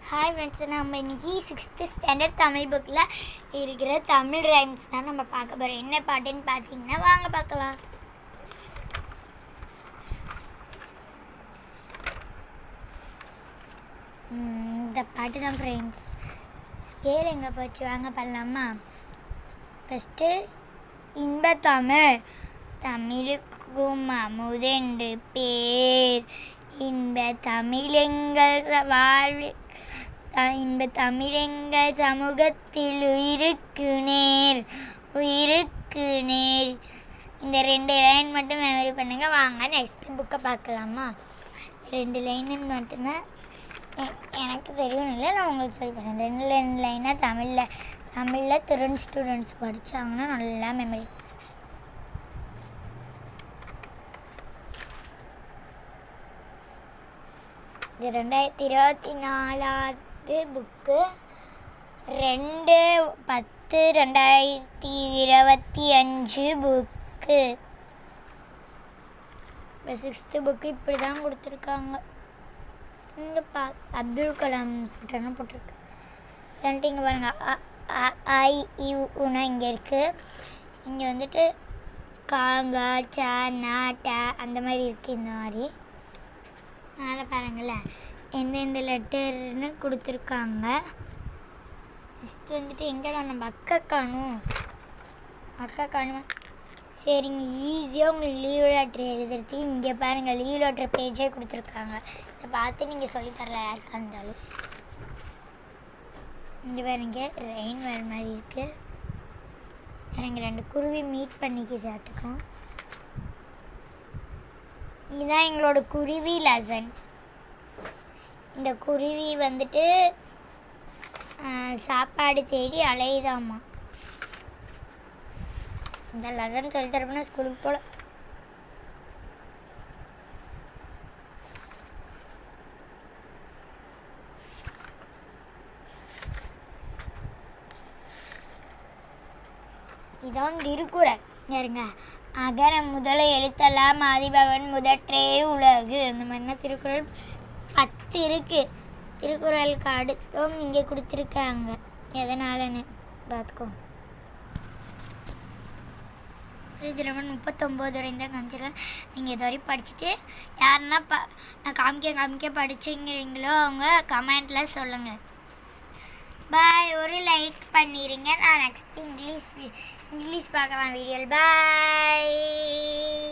Hi friends, நம்ம இன்றைக்கி 6th standard Tamil புக்கில் இருக்கிற தமிழ் ரைம்ஸ் தான் நம்ம பார்க்க போகிறோம். என்ன பாட்டுன்னு பார்த்தீங்கன்னா வாங்க பார்க்கலாம். இந்த பாட்டு தான் ஃப்ரெண்ட்ஸ். ஸ்கேல் எங்கே போச்சு, வாங்க பண்ணலாமா? ஃபஸ்ட்டு இன்பத்தமிழ், தமிழுக்கும் அமுதென்று பேர். தமிழெங்கள் வாழ்வு, தமிழெங்கள் சமூகத்தில் உயிருக்கு நேர், உயிருக்கு நேர். இந்த 2 லைன் மட்டும் மெமரி பண்ணுங்கள். வாங்க நெக்ஸ்ட் புக்கை பார்க்கலாமா? 2 லைனு மட்டும்தான் எனக்கு தெரியும், இல்லை நான் உங்களுக்கு சொல்லித்தரேன். 2 லைனாக தமிழில் திறன் ஸ்டூடெண்ட்ஸ் படித்தாங்கன்னா நல்லா மெமரி. இது 2024 புக்கு, 2/10/2025 புக்கு. இப்போ 6th புக்கு இப்படி தான் கொடுத்துருக்காங்க. இங்கே அப்துல் கலாம் ஃபோட்டோன்னு போட்டிருக்கு. வந்துட்டு இங்கே பாருங்கள், ஐ உனா இங்கே இருக்குது. இங்கே வந்துட்டு காங்கா சா நா டா அந்த மாதிரி இருக்குது. இந்த மாதிரி மேலே பாருங்களேன் எந்தெந்த லெட்டர்னு கொடுத்துருக்காங்க. ஃபஸ்ட்டு வந்துட்டு எங்கடா நம்ம அக்கா காணும். சரிங்க, ஈஸியாக உங்களுக்கு லீவ் லெட்ரு எழுதுறதுக்கு இங்கே பாருங்கள் லீவ் லெட்ரு பேஜே கொடுத்துருக்காங்க. இதை பார்த்து நீங்கள் சொல்லித்தரல யாருக்கா இருந்தாலும். இங்கே பாருங்க ரெயின் வர மாதிரி இருக்குது. எனக்கு 2 குருவி மீட் பண்ணிக்கிது ஆட்டுக்கும். இதுதான் எங்களோட குருவி லெசன். இந்த குருவி வந்துட்டு சாப்பாடு தேடி அலையுதாமா. இந்த லெசன் சொல்லித்தரப்புனா ஸ்கூலுக்கு போல. இதான் திருக்குறள். இருங்க, அகர முதல எழுத்தெல்லாம் ஆதிபகவன் முதற்றே உலகு. இந்த மாதிரினா திருக்குறள் 10 இருக்குது. திருக்குறளுக்கு அடுத்தும் இங்கே கொடுத்துருக்காங்க. எதனாலன்னு பார்த்துக்கோ. 39 வரையும் தான் காமிச்சிருக்கேன். நீங்கள் இது வரையும் படிச்சுட்டு யாருன்னா நான் காமிக்க படிச்சுங்கிறீங்களோ அவங்க கமெண்ட்டில் சொல்லுங்கள். பாய். ஒரு லைக் பண்ணிடுங்க. நான் நெக்ஸ்ட் இங்கிலீஷ் பார்க்கலாம் வீடியோவில். பாய்.